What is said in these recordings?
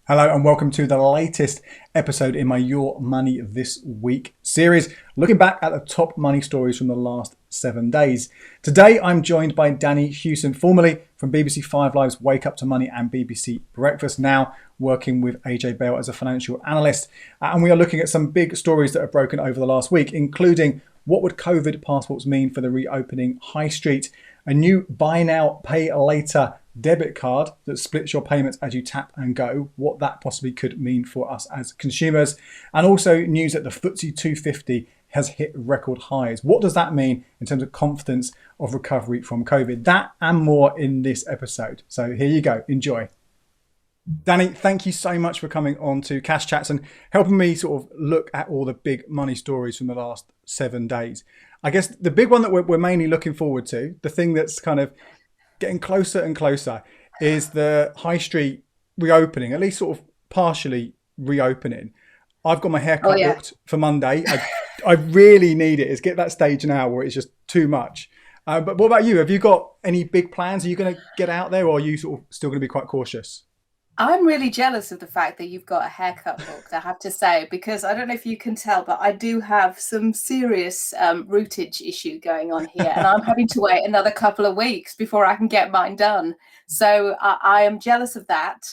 Hello and welcome to the latest episode in my Your Money This Week series, looking back at the top money stories from the last 7 days. Today I'm joined by Danni Hewson, formerly from BBC Five Live's Wake Up to Money and BBC Breakfast, now working with AJ Bell as a financial analyst. And we are looking at some big stories that have broken over the last week, including what would COVID passports mean for the reopening high street, a new buy now, pay later debit card that splits your payments as you tap and go, what that possibly could mean for us as consumers, and also news that the FTSE 250 has hit record highs. What does that mean in terms of confidence of recovery from COVID? That and more in this episode. So here you go. Enjoy. Danni, thank you so much for coming on to Cash Chats and helping me sort of look at all the big money stories from the last 7 days. I guess the big one that we're mainly looking forward to, the thing that's kind of getting closer and closer, is the high street reopening, at least sort of partially reopening. I've got my haircut booked for Monday. I really need it. It's get that stage now where it's just too much. But what about you? Have you got any big plans? Are you going to get out there, or are you sort of still going to be quite cautious? I'm really jealous of the fact that you've got a haircut booked, I have to say, because I don't know if you can tell, but I do have some serious rootage issue going on here, and I'm having to wait another couple of weeks before I can get mine done. So I am jealous of that.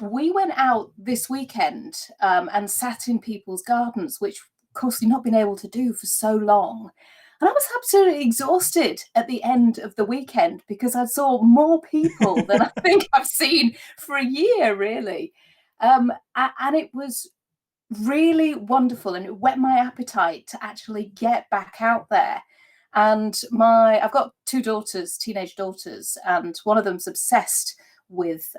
We went out this weekend and sat in people's gardens, which, of course, we've not been able to do for so long. And I was absolutely exhausted at the end of the weekend because I saw more people than I think I've seen for a year, really. And it was really wonderful, and it whet my appetite to actually get back out there. And I've got two daughters, teenage daughters, and one of them's obsessed with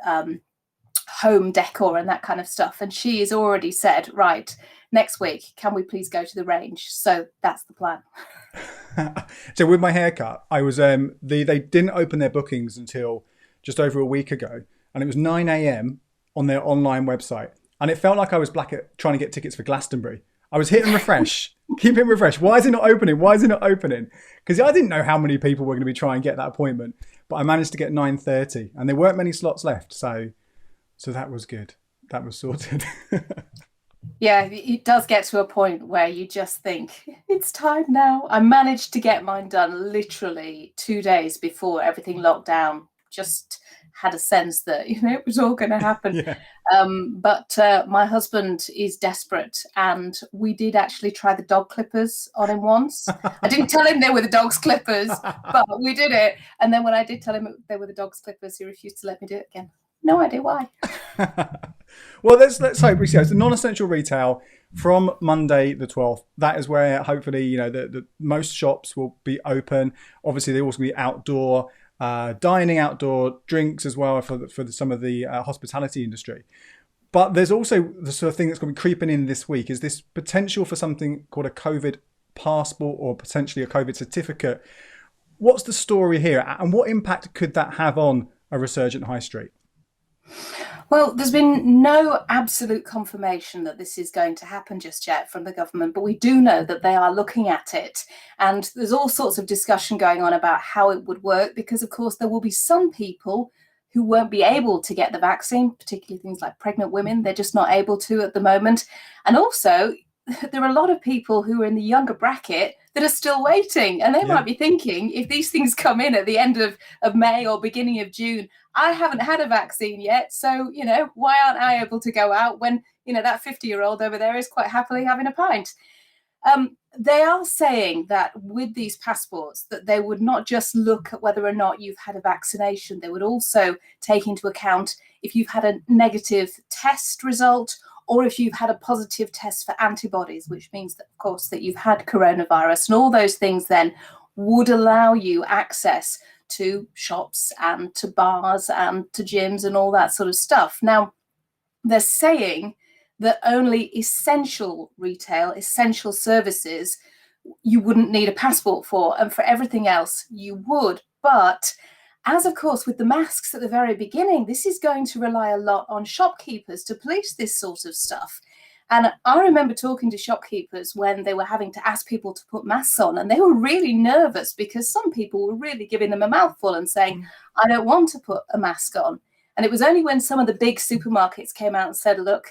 home decor and that kind of stuff. And she has already said, right, next week, can we please go to the range? So that's the plan. So with my haircut, I was they didn't open their bookings until just over a week ago, and it was 9 a.m. on their online website, and it felt like I was black at trying to get tickets for Glastonbury. I was hitting refresh, keep hitting refresh. Why is it not opening? Why is it not opening? Because I didn't know how many people were going to be trying to get that appointment, but I managed to get 9:30, and there weren't many slots left, so that was good. That was sorted. Yeah, it does get to a point where you just think, it's time now. I managed to get mine done literally 2 days before everything locked down. Just had a sense that, it was all going to happen. Yeah. But my husband is desperate, and we did actually try the dog clippers on him once. I didn't tell him they were the dog's clippers, but we did it. And then when I did tell him they were the dog's clippers, he refused to let me do it again. No idea why. Well, let's hope we see. It's non-essential retail from Monday the 12th. That is where hopefully the most shops will be open. Obviously, they also be outdoor dining, outdoor drinks as well for some of the hospitality industry. But there's also the sort of thing that's going to be creeping in this week is this potential for something called a COVID passport or potentially a COVID certificate. What's the story here, and what impact could that have on a resurgent high street? Well, there's been no absolute confirmation that this is going to happen just yet from the government, but we do know that they are looking at it. And there's all sorts of discussion going on about how it would work, because, of course, there will be some people who won't be able to get the vaccine, particularly things like pregnant women. They're just not able to at the moment. And also, there are a lot of people who are in the younger bracket that are still waiting, and they might be thinking, if these things come in at the end of May or beginning of June, I haven't had a vaccine yet, so why aren't I able to go out when that 50-year-old over there is quite happily having a pint? They are saying that with these passports that they would not just look at whether or not you've had a vaccination, they would also take into account if you've had a negative test result, or if you've had a positive test for antibodies, which means that, of course, that you've had coronavirus. And all those things then would allow you access to shops and to bars and to gyms and all that sort of stuff. Now, they're saying that only essential retail, essential services, you wouldn't need a passport for, and for everything else, you would. But as, of course, with the masks at the very beginning, this is going to rely a lot on shopkeepers to police this sort of stuff. And I remember talking to shopkeepers when they were having to ask people to put masks on, and they were really nervous because some people were really giving them a mouthful and saying, I don't want to put a mask on. And it was only when some of the big supermarkets came out and said, look,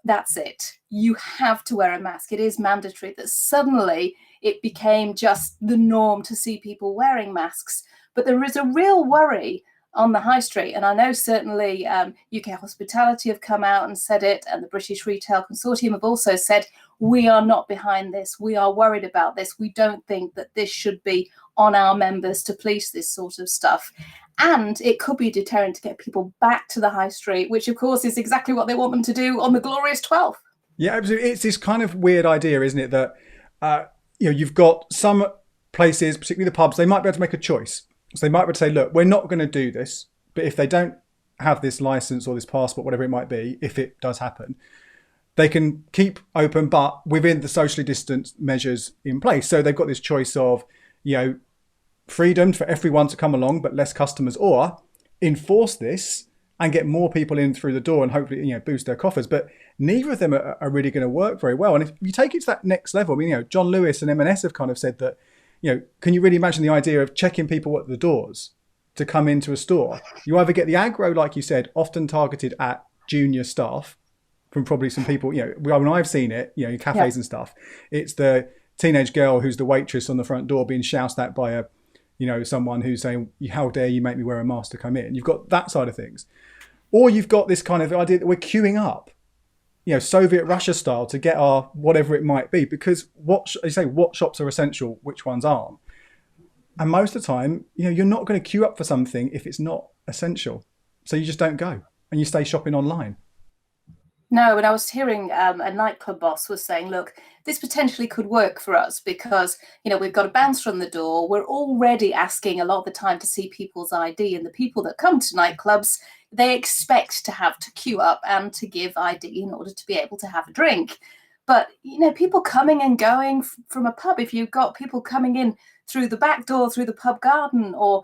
that's it. You have to wear a mask. It is mandatory, that suddenly it became just the norm to see people wearing masks. But there is a real worry on the high street. And I know certainly UK Hospitality have come out and said it, and the British Retail Consortium have also said, we are not behind this. We are worried about this. We don't think that this should be on our members to police this sort of stuff. And it could be a deterrent to get people back to the high street, which, of course, is exactly what they want them to do on the glorious 12th. Yeah, absolutely. It's this kind of weird idea, isn't it, that you've got some places, particularly the pubs, they might be able to make a choice. So they might be able to say, look, we're not going to do this. But if they don't have this license or this passport, whatever it might be, if it does happen, they can keep open, but within the socially distanced measures in place. So they've got this choice of, freedom for everyone to come along, but less customers, or enforce this and get more people in through the door and hopefully, boost their coffers. But neither of them are really going to work very well. And if you take it to that next level, John Lewis and M&S have kind of said that, can you really imagine the idea of checking people at the doors to come into a store? You either get the aggro, like you said, often targeted at junior staff from probably some people, when I've seen it, in cafes and stuff, it's the teenage girl who's the waitress on the front door being shouted at by someone who's saying, how dare you make me wear a mask to come in? You've got that side of things. Or you've got this kind of idea that we're queuing up, Soviet Russia style, to get our whatever it might be, because what shops are essential, which ones aren't. And most of the time, you're not going to queue up for something if it's not essential. So you just don't go and you stay shopping online. No, and I was hearing a nightclub boss was saying, look, this potentially could work for us because, we've got a bouncer on the door. We're already asking a lot of the time to see people's ID, and the people that come to nightclubs, they expect to have to queue up and to give ID in order to be able to have a drink. But, people coming and going from a pub, if you've got people coming in through the back door, through the pub garden, or,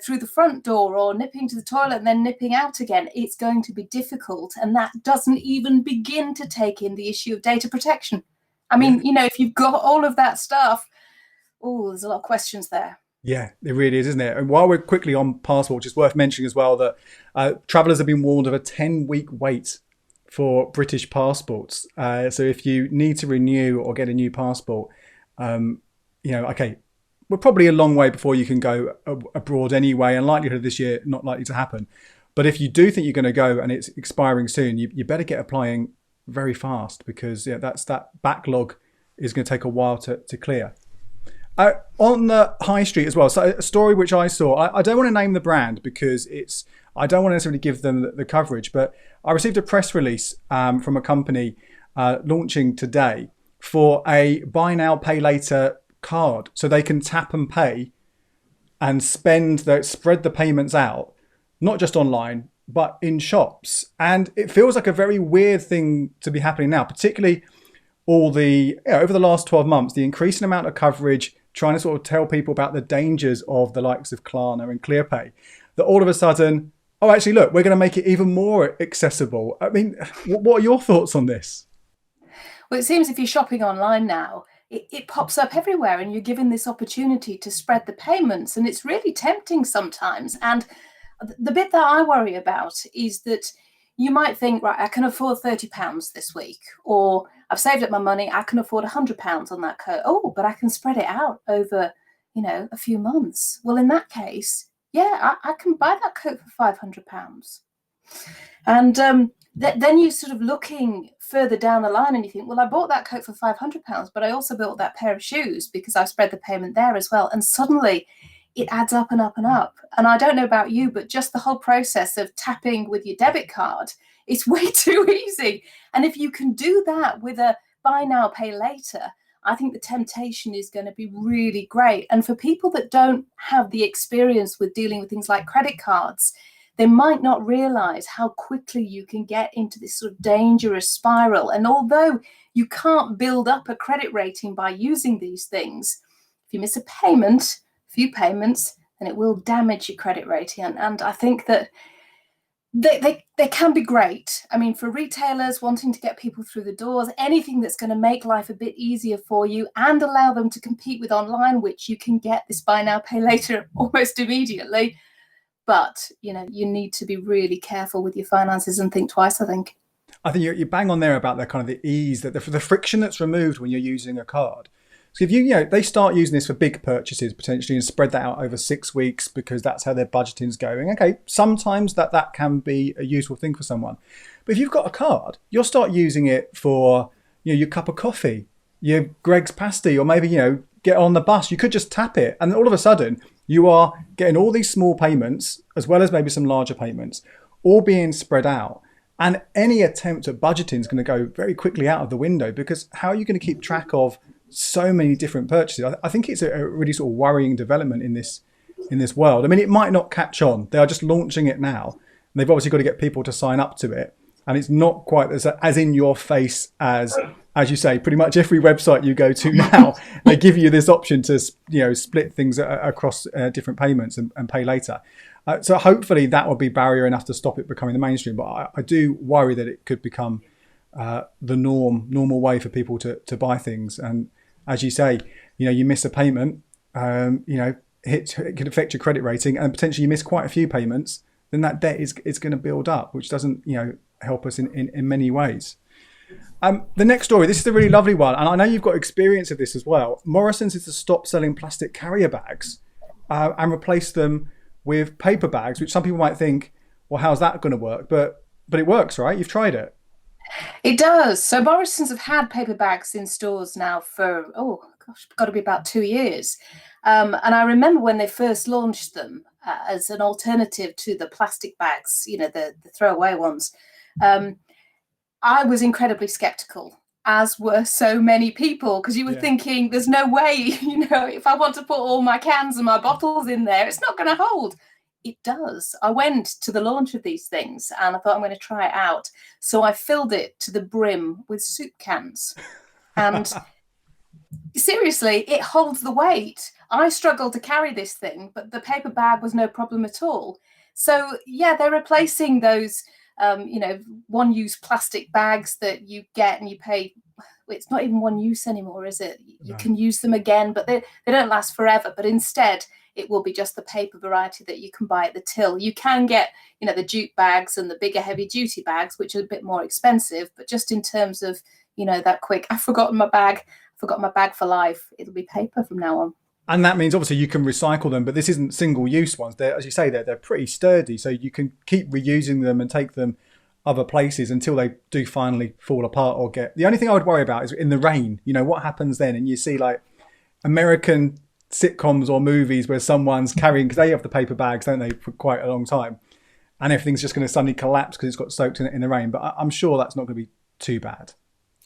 through the front door, or nipping to the toilet and then nipping out again, it's going to be difficult. And that doesn't even begin to take in the issue of data protection. I mean, if you've got all of that stuff, there's a lot of questions there. Yeah, it really is, isn't it? And while we're quickly on passports, it's worth mentioning as well that travellers have been warned of a 10-week wait for British passports. So if you need to renew or get a new passport, we're probably a long way before you can go abroad anyway, and likelihood of this year not likely to happen. But if you do think you're going to go and it's expiring soon, you better get applying very fast, because that backlog is going to take a while to clear. On the high street as well, so a story which I saw, I don't want to name the brand because I don't want to necessarily give them the coverage, but I received a press release from a company launching today for a buy now, pay later card, so they can tap and pay and spread the payments out, not just online, but in shops. And it feels like a very weird thing to be happening now, particularly over the last 12 months, the increasing amount of coverage, trying to sort of tell people about the dangers of the likes of Klarna and ClearPay, that all of a sudden, actually, look, we're going to make it even more accessible. I mean, what are your thoughts on this? Well, it seems if you're shopping online now, it pops up everywhere and you're given this opportunity to spread the payments, and it's really tempting sometimes. And the bit that I worry about is that you might think, right, I can afford £30 this week, or I've saved up my money, I can afford £100 on that coat. But I can spread it out over, a few months. Well, in that case, I can buy that coat for £500. And then you're sort of looking further down the line and you think, well, I bought that coat for £500, but I also bought that pair of shoes because I spread the payment there as well. And suddenly it adds up and up and up. And I don't know about you, but just the whole process of tapping with your debit card is way too easy. And if you can do that with a buy now, pay later, I think the temptation is going to be really great. And for people that don't have the experience with dealing with things like credit cards, they might not realize how quickly you can get into this sort of dangerous spiral. And although you can't build up a credit rating by using these things, if you miss a few payments, then it will damage your credit rating. And I think that they can be great. I mean, for retailers wanting to get people through the doors, anything that's going to make life a bit easier for you and allow them to compete with online, which you can get this buy now, pay later almost immediately. But, you need to be really careful with your finances and think twice, I think. I think you bang on there about the kind of the ease, that the friction that's removed when you're using a card. So if they start using this for big purchases potentially and spread that out over 6 weeks because that's how their budgeting's going. Okay, sometimes that can be a useful thing for someone. But if you've got a card, you'll start using it for your cup of coffee, your Greg's pasty, or maybe get on the bus. You could just tap it, and all of a sudden you are getting all these small payments as well as maybe some larger payments, all being spread out. And any attempt at budgeting is going to go very quickly out of the window, because how are you going to keep track of so many different purchases? I think it's a really sort of worrying development in this world. I mean, it might not catch on. They are just launching it now. And they've obviously got to get people to sign up to it. And it's not quite as in your face as you say, pretty much every website you go to now, they give you this option to split things across different payments and pay later. So hopefully that will be barrier enough to stop it becoming the mainstream. But I do worry that it could become the normal way for people to buy things. And as you say, you miss a payment, it could affect your credit rating, and potentially you miss quite a few payments, then that debt is going to build up, which doesn't help us in many ways. The next story, this is a really lovely one, and I know you've got experience of this as well. Morrison's is to stop selling plastic carrier bags and replace them with paper bags, which some people might think, well, how's that going to work? But it works, right? You've tried it. It does. So Morrison's have had paper bags in stores now for, got to be about 2 years. And I remember when they first launched them as an alternative to the plastic bags, the throwaway ones. I was incredibly skeptical, as were so many people, because you were thinking, there's no way, if I want to put all my cans and my bottles in there, it's not going to hold. It does. I went to the launch of these things and I thought, I'm going to try it out. So I filled it to the brim with soup cans. And seriously, it holds the weight. I struggled to carry this thing, but the paper bag was no problem at all. So they're replacing those one-use plastic bags that you get and you pay. It's not even one use anymore, is it? You can use them again, but they don't last forever. But instead, it will be just the paper variety that you can buy at the till. You can get, the jute bags and the bigger heavy-duty bags, which are a bit more expensive. But just in terms of, that quick, I've forgotten my bag for life. It'll be paper from now on. And that means obviously you can recycle them, but this isn't single-use ones. They're, as you say, they're pretty sturdy, so you can keep reusing them and take them other places until they do finally fall apart or get. The only thing I would worry about is in the rain. What happens then? And you see like American sitcoms or movies where someone's carrying, because they have the paper bags, don't they, for quite a long time, and everything's just going to suddenly collapse because it's got soaked in the rain. But I'm sure that's not going to be too bad.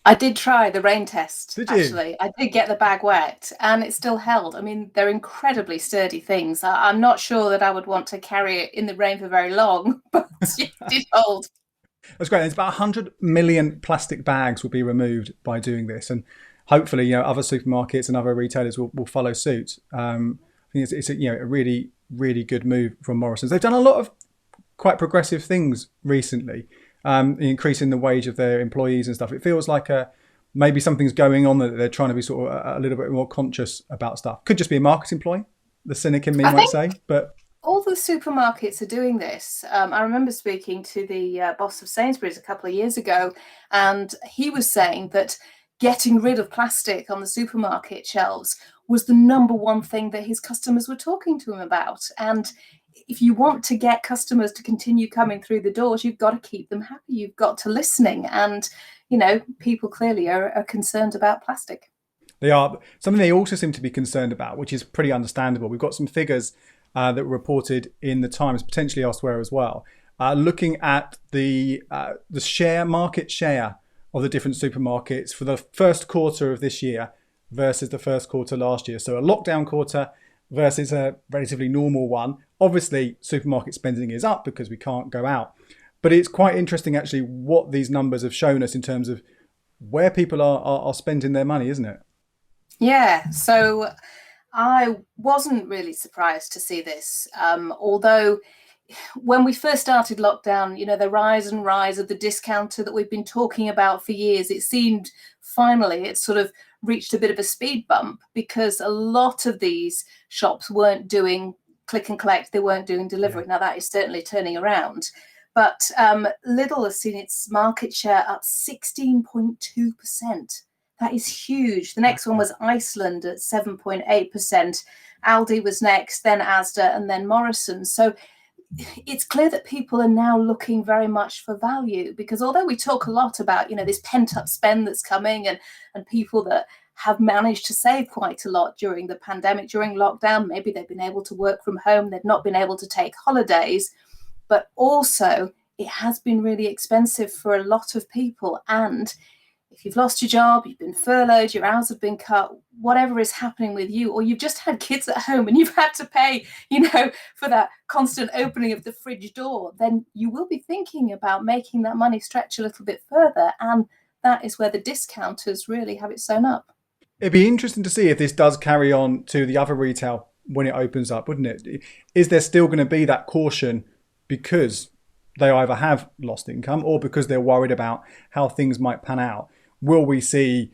I did try the rain test, Did you? actually. I did get the bag wet and it still held. I mean, they're incredibly sturdy things. I'm not sure that I would want to carry it in the rain for very long, but it did hold. That's great. There's about 100 million plastic bags will be removed by doing this. And hopefully, other supermarkets and other retailers will follow suit. I think it's a really, really good move from Morrison's. They've done a lot of quite progressive things recently. Increasing the wage of their employees and stuff. It feels like maybe something's going on that they're trying to be sort of a little bit more conscious about stuff. Could just be a marketing ploy, the cynic in me might say. But all the supermarkets are doing this. I remember speaking to the boss of Sainsbury's a couple of years ago, and he was saying that getting rid of plastic on the supermarket shelves was the number one thing that his customers were talking to him about. And if you want to get customers to continue coming through the doors, you've got to keep them happy. You've got to listening. And, people clearly are concerned about plastic. They are. Something they also seem to be concerned about, which is pretty understandable. We've got some figures that were reported in the Times, potentially elsewhere as well, looking at the market share of the different supermarkets for the first quarter of this year versus the first quarter last year. So a lockdown quarter versus a relatively normal one. Obviously, supermarket spending is up because we can't go out. But it's quite interesting, actually, what these numbers have shown us in terms of where people are spending their money, isn't it? Yeah, so I wasn't really surprised to see this, although when we first started lockdown, the rise and rise of the discounter that we've been talking about for years, it seemed finally it sort of reached a bit of a speed bump because a lot of these shops weren't doing click and collect, they weren't doing delivery. Now that is certainly turning around. But Lidl has seen its market share up 16.2%. That is huge. The next one was Iceland at 7.8%. Aldi was next, then Asda, and then Morrison. So it's clear that people are now looking very much for value, because although we talk a lot about, this pent-up spend that's coming and people that have managed to save quite a lot during the pandemic, during lockdown, maybe they've been able to work from home, they've not been able to take holidays, but also it has been really expensive for a lot of people. And if you've lost your job, you've been furloughed, your hours have been cut, whatever is happening with you, or you've just had kids at home and you've had to pay, for that constant opening of the fridge door, then you will be thinking about making that money stretch a little bit further. And that is where the discounters really have it sewn up. It'd be interesting to see if this does carry on to the other retail when it opens up, wouldn't it? Is there still going to be that caution because they either have lost income or because they're worried about how things might pan out? Will we see,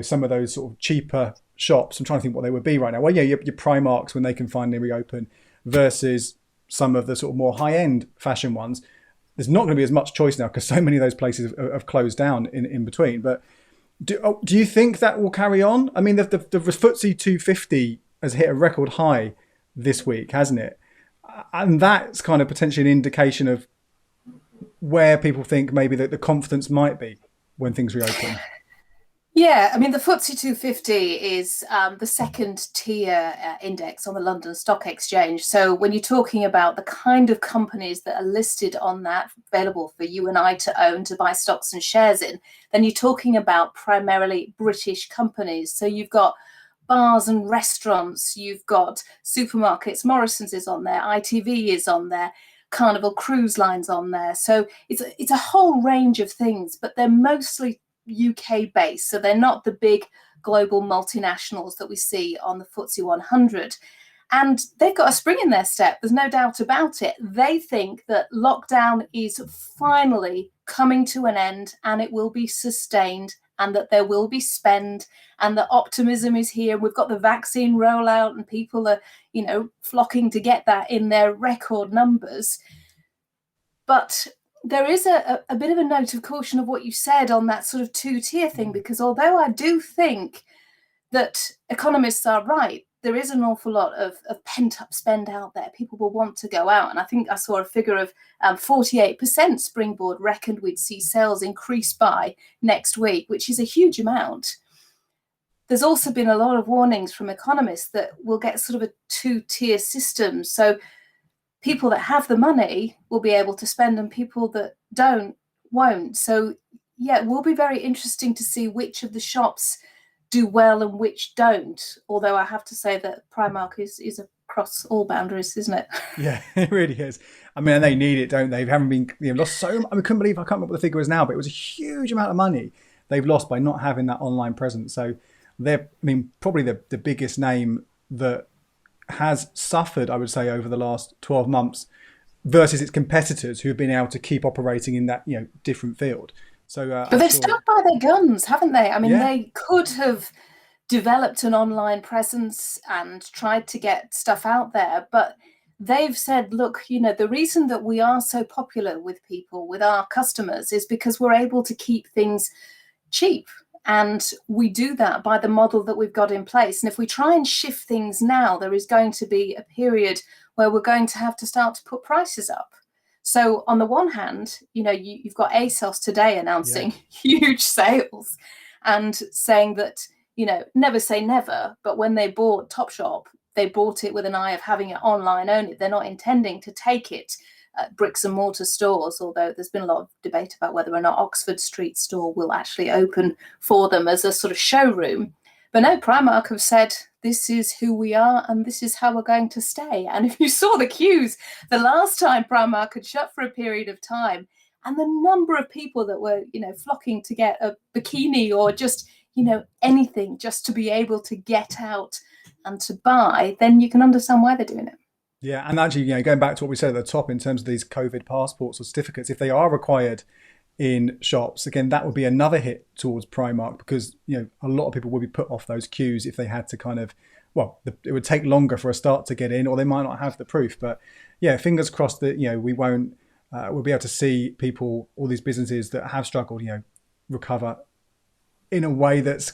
some of those sort of cheaper shops? I'm trying to think what they would be right now. Well, your Primarks when they can finally reopen versus some of the sort of more high-end fashion ones. There's not going to be as much choice now because so many of those places have closed down in between. But do you think that will carry on? I mean, the FTSE 250 has hit a record high this week, hasn't it? And that's kind of potentially an indication of where people think maybe that the confidence might be when things reopen. Yeah, I mean, the FTSE 250 is the second tier index on the London Stock Exchange. So when you're talking about the kind of companies that are listed on that, available for you and I to own, to buy stocks and shares in, then you're talking about primarily British companies. So you've got bars and restaurants, you've got supermarkets, Morrison's is on there, ITV is on there, Carnival Cruise Line's on there. So it's a whole range of things, but they're mostly UK based. So they're not the big global multinationals that we see on the FTSE 100. And they've got a spring in their step. There's no doubt about it. They think that lockdown is finally coming to an end and it will be sustained and that there will be spend and that optimism is here. We've got the vaccine rollout and people are, flocking to get that in their record numbers. But there is a bit of a note of caution of what you said on that sort of two-tier thing, because although I do think that economists are right, there is an awful lot of pent-up spend out there. People will want to go out. And I think I saw a figure of 48% Springboard reckoned we'd see sales increase by next week, which is a huge amount. There's also been a lot of warnings from economists that we'll get sort of a two-tier system. So people that have the money will be able to spend and people that don't won't. So yeah, it will be very interesting to see which of the shops do well and which don't. Although I have to say that Primark is across all boundaries, isn't it? Yeah, it really is. I mean, they need it, don't they? They haven't been lost so. I couldn't believe, I can't remember what the figure is now, but it was a huge amount of money they've lost by not having that online presence. So they're, probably the biggest name that has suffered, I would say, over the last 12 months versus its competitors who have been able to keep operating in that different field. So, but they've stuck by their guns, haven't they? I mean, They could have developed an online presence and tried to get stuff out there, but they've said, look, the reason that we are so popular with people, with our customers, is because we're able to keep things cheap. And we do that by the model that we've got in place. And if we try and shift things now, there is going to be a period where we're going to have to start to put prices up. So on the one hand, you've got ASOS today announcing huge sales and saying that, never say never, but when they bought Topshop, they bought it with an eye of having it online only. They're not intending to take it at bricks and mortar stores, although there's been a lot of debate about whether or not Oxford Street store will actually open for them as a sort of showroom. But no, Primark have said, this is who we are and this is how we're going to stay. And if you saw the queues the last time Primark had shut for a period of time, and the number of people that were, flocking to get a bikini or just, anything just to be able to get out and to buy, then you can understand why they're doing it. Yeah, and actually, going back to what we said at the top in terms of these COVID passports or certificates, if they are required in shops, again, that would be another hit towards Primark because, a lot of people would be put off those queues if they had to it would take longer for a start to get in, or they might not have the proof. But yeah, fingers crossed that we won't. We'll be able to see people, all these businesses that have struggled, recover in a way that's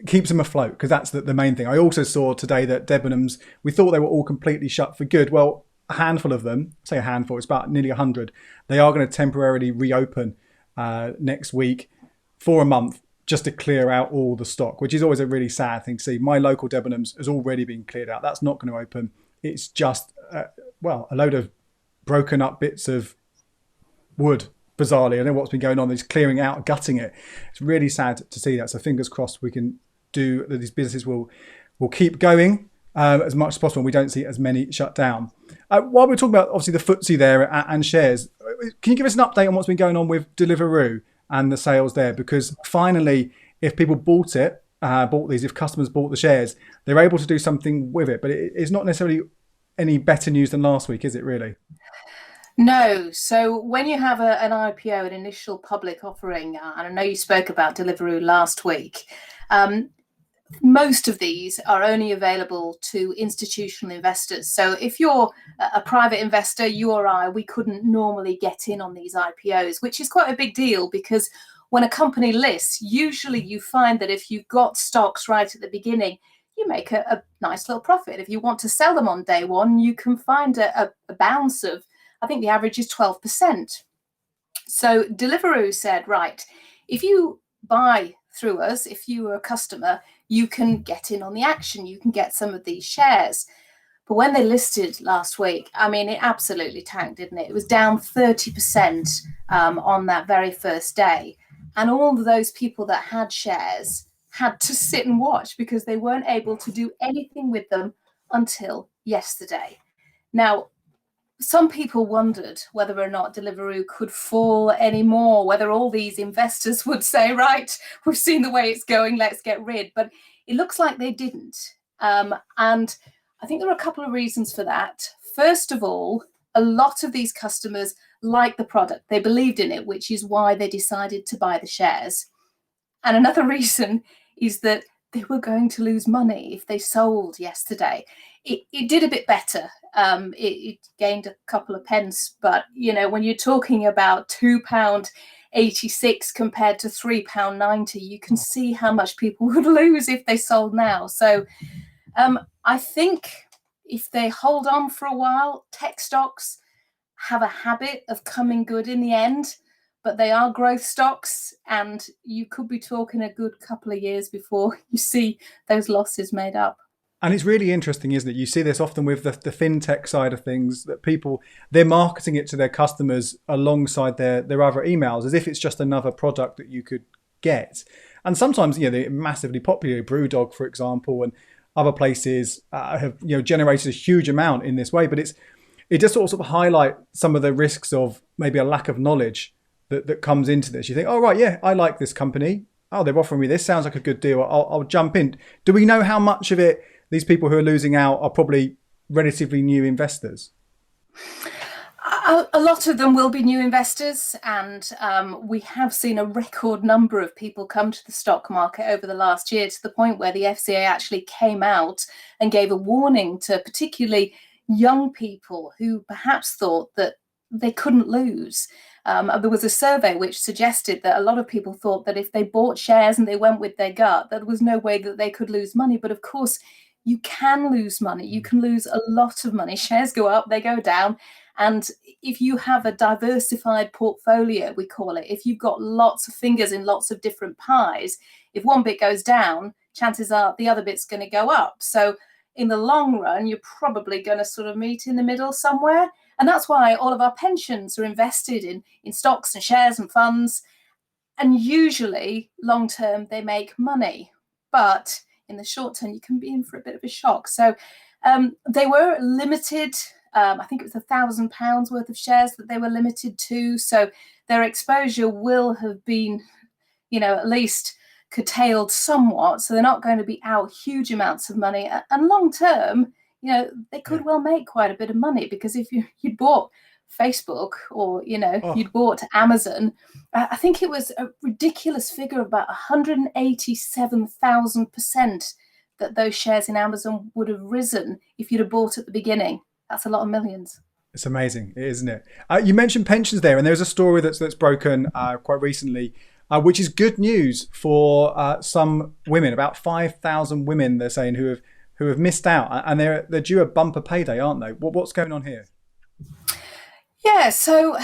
keeps them afloat, because that's the main thing. I also saw today that Debenhams, we thought they were all completely shut for good. Well, a handful of them, say a handful, it's about nearly 100. They are going to temporarily reopen next week for a month just to clear out all the stock, which is always a really sad thing to see. My local Debenhams has already been cleared out. That's not going to open. It's just, a load of broken up bits of wood. Bizarrely, I don't know what's been going on. It's clearing out, gutting it. It's really sad to see that. So fingers crossed we can do that. These businesses will keep going as much as possible. And we don't see as many shut down. While we're talking about obviously the FTSE there and shares, can you give us an update on what's been going on with Deliveroo and the sales there? Because finally, if people if customers bought the shares, they're able to do something with it. But it's not necessarily any better news than last week, is it really? No. So when you have an IPO, an initial public offering, and I know you spoke about Deliveroo last week, most of these are only available to institutional investors. So if you're a private investor, you or I, we couldn't normally get in on these IPOs, which is quite a big deal, because when a company lists, usually you find that if you've got stocks right at the beginning, you make a nice little profit. If you want to sell them on day one, you can find a bounce of, I think the average is 12%. So Deliveroo said, right, if you buy through us, if you are a customer, you can get in on the action. You can get some of these shares. But when they listed last week, I mean, it absolutely tanked, didn't it? It was down 30% on that very first day. And all of those people that had shares had to sit and watch because they weren't able to do anything with them until yesterday. Now, some people wondered whether or not Deliveroo could fall anymore, whether all these investors would say, right, we've seen the way it's going, let's get rid. But it looks like they didn't. And I think there are a couple of reasons for that. First of all, a lot of these customers like the product. They believed in it, which is why they decided to buy the shares. And another reason is that they were going to lose money if they sold yesterday. It did a bit better. It gained a couple of pence, but when you're talking about £2.86 compared to £3.90, you can see how much people would lose if they sold now. So I think if they hold on for a while, tech stocks have a habit of coming good in the end, but they are growth stocks, and you could be talking a good couple of years before you see those losses made up. And it's really interesting, isn't it? You see this often with the fintech side of things, that they're marketing it to their customers alongside their other emails, as if it's just another product that you could get. And sometimes, they're massively popular. Brewdog, for example, and other places have generated a huge amount in this way. But it just sort of highlight some of the risks of maybe a lack of knowledge that comes into this. You think, oh, right, yeah, I like this company. Oh, they're offering me this. Sounds like a good deal. I'll jump in. Do we know how much of it these people who are losing out are probably relatively new investors? A lot of them will be new investors, and we have seen a record number of people come to the stock market over the last year, to the point where the FCA actually came out and gave a warning to particularly young people who perhaps thought that they couldn't lose. There was a survey which suggested that a lot of people thought that if they bought shares and they went with their gut, there was no way that they could lose money. But of course, you can lose money. You can lose a lot of money. Shares go up, they go down. And if you have a diversified portfolio, we call it, if you've got lots of fingers in lots of different pies, if one bit goes down, chances are the other bit's going to go up. So in the long run, you're probably going to sort of meet in the middle somewhere. And that's why all of our pensions are invested in stocks and shares and funds. And usually, long term, they make money. But in the short term, you can be in for a bit of a shock. So they were limited. I think it was £1,000 worth of shares that they were limited to. So their exposure will have been, at least curtailed somewhat. So they're not going to be out huge amounts of money. And long term, they could well make quite a bit of money, because if you'd bought Facebook or, you'd bought Amazon, I think it was a ridiculous figure of about 187,000% that those shares in Amazon would have risen if you'd have bought at the beginning. That's a lot of millions. It's amazing, isn't it? You mentioned pensions there, and there's a story that's broken quite recently, which is good news for some women. About 5,000 women, they're saying, who have missed out, and they're due a bumper payday, aren't they? What's going on here? Yeah, so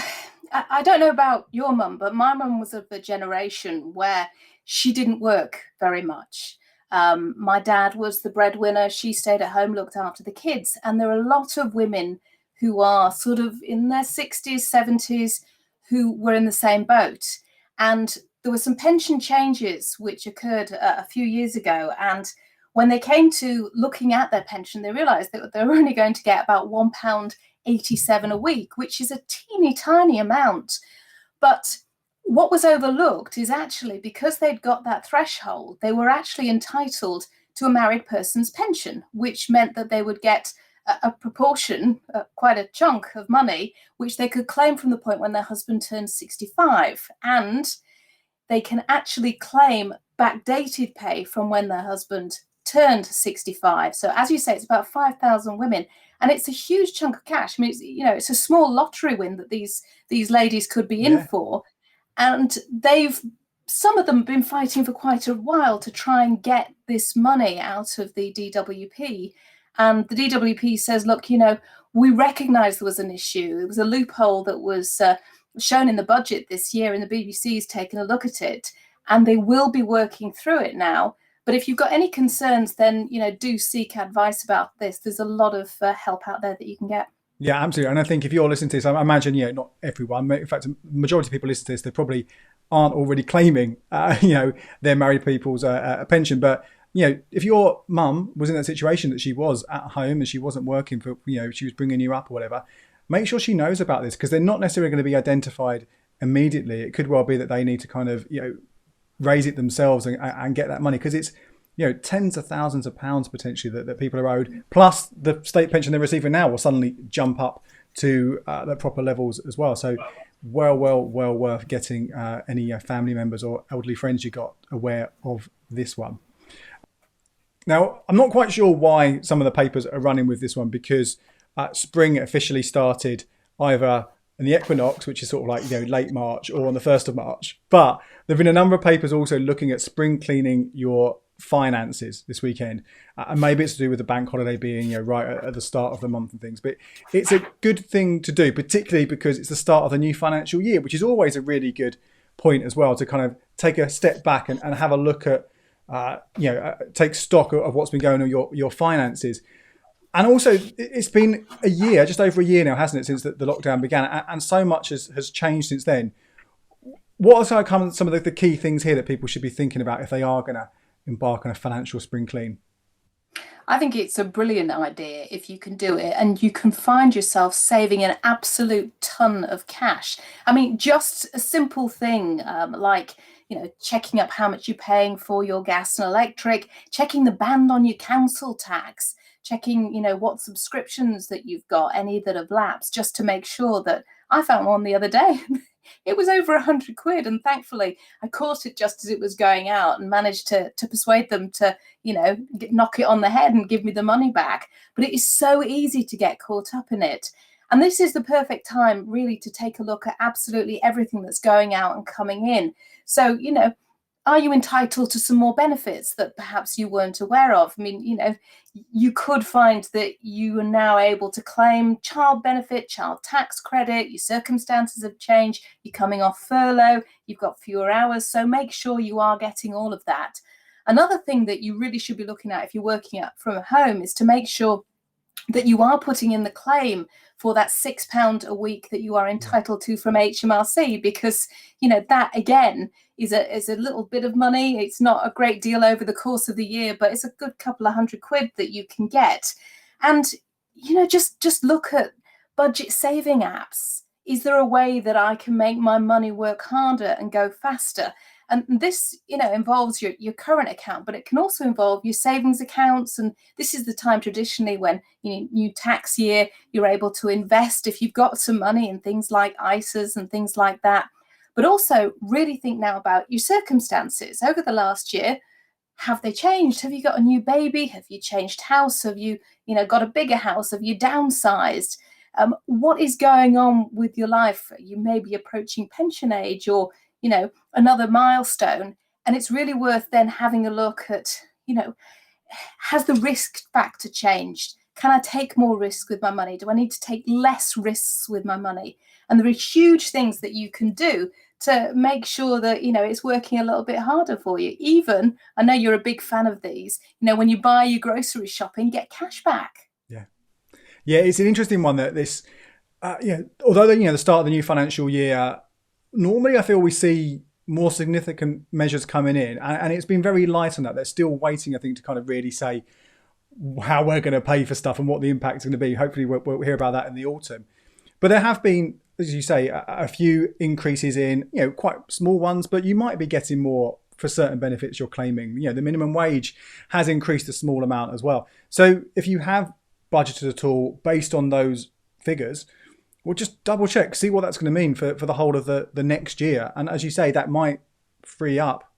I don't know about your mum, but my mum was of the generation where she didn't work very much. My dad was the breadwinner. She stayed at home, looked after the kids. And there are a lot of women who are sort of in their 60s, 70s, who were in the same boat. And there were some pension changes which occurred a few years ago. And when they came to looking at their pension, they realised that they were only going to get about £1.87 a week, which is a teeny tiny amount. But what was overlooked is actually because they'd got that threshold, they were actually entitled to a married person's pension, which meant that they would get a proportion, quite a chunk of money, which they could claim from the point when their husband turned 65. And they can actually claim backdated pay from when their husband turned 65. So as you say, it's about 5,000 women, and it's a huge chunk of cash. I mean, it's a small lottery win that these ladies could be in for. And some of them have been fighting for quite a while to try and get this money out of the DWP. And the DWP says, look, we recognise there was an issue. It was a loophole that was shown in the budget this year, and the BBC's taken a look at it, and they will be working through it now. But if you've got any concerns, then, do seek advice about this. There's a lot of help out there that you can get. Yeah, absolutely. And I think if you're listening to this, I imagine, not everyone, in fact, the majority of people listening to this, they probably aren't already claiming, their married people's pension. But, if your mum was in that situation that she was at home and she wasn't working for, she was bringing you up or whatever, make sure she knows about this, because they're not necessarily going to be identified immediately. It could well be that they need to kind of, raise it themselves and get that money, because it's, tens of thousands of pounds potentially that people are owed, plus the state pension they're receiving now will suddenly jump up to the proper levels as well. So well worth getting any family members or elderly friends you got aware of this one. Now, I'm not quite sure why some of the papers are running with this one, because spring officially started either in the equinox, which is sort of like, late March, or on the 1st of March. But there have been a number of papers also looking at spring cleaning your finances this weekend. And maybe it's to do with the bank holiday being, right at the start of the month and things. But it's a good thing to do, particularly because it's the start of the new financial year, which is always a really good point as well, to kind of take a step back and have a look at, take stock of what's been going on your finances. And also, it's been a year, just over a year now, hasn't it, since the lockdown began? And so much has changed since then. What are some of the key things here that people should be thinking about if they are going to embark on a financial spring clean? I think it's a brilliant idea if you can do it, and you can find yourself saving an absolute ton of cash. I mean, just a simple thing like, checking up how much you're paying for your gas and electric, checking the band on your council tax, checking, what subscriptions that you've got, any that have lapsed, just to make sure that. I found one the other day. It was over £100, and thankfully I caught it just as it was going out and managed to persuade them to, knock it on the head and give me the money back. But it is so easy to get caught up in it. And this is the perfect time really to take a look at absolutely everything that's going out and coming in. So, are you entitled to some more benefits that perhaps you weren't aware of? I mean, you could find that you are now able to claim child benefit, child tax credit, your circumstances have changed, you're coming off furlough, you've got fewer hours. So make sure you are getting all of that. Another thing that you really should be looking at if you're working from home is to make sure that you are putting in the claim for that £6 a week that you are entitled to from HMRC, because that again is a little bit of money. It's not a great deal over the course of the year, but it's a good couple of £100 that you can get. And just look at budget saving apps. Is there a way that I can make my money work harder and go faster? And this, involves your current account, but it can also involve your savings accounts. And this is the time traditionally when, new tax year, you're able to invest if you've got some money in things like ISAs and things like that. But also really think now about your circumstances. Over the last year, have they changed? Have you got a new baby? Have you changed house? Have you, got a bigger house? Have you downsized? What is going on with your life? You may be approaching pension age or, another milestone. And it's really worth then having a look at, has the risk factor changed? Can I take more risk with my money? Do I need to take less risks with my money? And there are huge things that you can do to make sure that, it's working a little bit harder for you. Even, I know you're a big fan of these, when you buy your grocery shopping, get cash back. Yeah, it's an interesting one that this, although, the start of the new financial year, normally I feel we see more significant measures coming in, and it's been very light on that. They're still waiting, I think, to kind of really say how we're going to pay for stuff and what the impact is going to be. Hopefully we'll hear about that in the autumn. But there have been, as you say, a few increases in, quite small ones, but you might be getting more for certain benefits you're claiming. The minimum wage has increased a small amount as well. So if you have budgeted at all based on those figures, well, just double check, see what that's going to mean for the whole of the next year. And as you say, that might free up,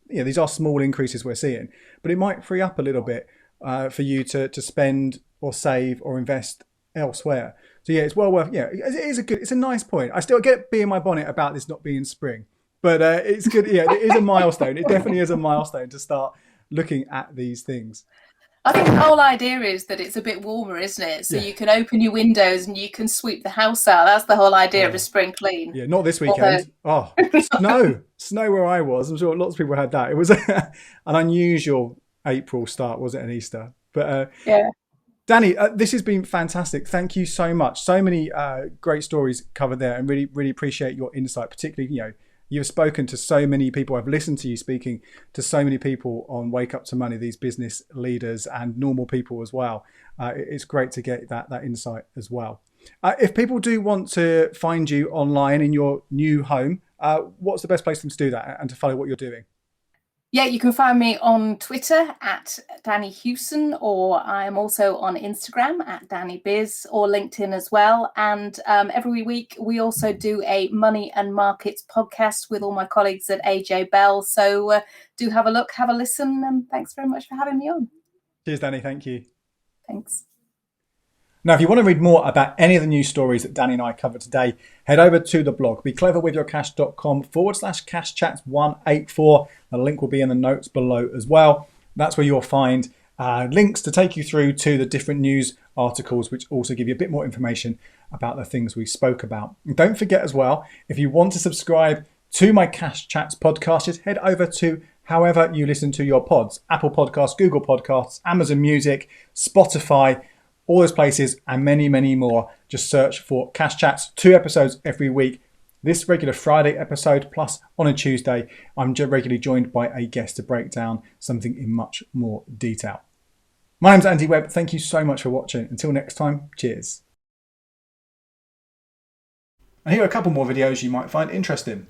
these are small increases we're seeing, but it might free up a little bit for you to spend or save or invest elsewhere. So yeah, it's well worth, it's a nice point. I still get bee in my bonnet about this not being spring, but it's good. Yeah, it is a milestone. It definitely is a milestone to start looking at these things. I think the whole idea is that it's a bit warmer, isn't it? So you can open your windows and you can sweep the house out. That's the whole idea of a spring clean. Yeah, not this weekend. Snow where I was. I'm sure lots of people had that. It was an unusual April start, wasn't it, an Easter? But Danni, this has been fantastic. Thank you so much. So many great stories covered there, and really, really appreciate your insight. Particularly, you've spoken to so many people. I've listened to you speaking to so many people on Wake Up to Money, these business leaders and normal people as well. It's great to get that insight as well. If people do want to find you online in your new home, what's the best place for them to do that and to follow what you're doing? Yeah, you can find me on Twitter at Danni Hewson, or I am also on Instagram at DanniBiz, or LinkedIn as well. And every week we also do a money and markets podcast with all my colleagues at AJ Bell. So do have a look, have a listen, and thanks very much for having me on. Cheers, Danni. Thank you. Thanks. Now, if you want to read more about any of the news stories that Danni and I covered today, head over to the blog, becleverwithyourcash.com/cashchats184. The link will be in the notes below as well. That's where you'll find links to take you through to the different news articles, which also give you a bit more information about the things we spoke about. And don't forget as well, if you want to subscribe to my Cash Chats podcast, just head over to however you listen to your pods, Apple Podcasts, Google Podcasts, Amazon Music, Spotify, all those places and many, many more. Just search for Cash Chats, 2 episodes every week. This regular Friday episode, plus on a Tuesday, I'm regularly joined by a guest to break down something in much more detail. My name's Andy Webb. Thank you so much for watching. Until next time, cheers. And here are a couple more videos you might find interesting.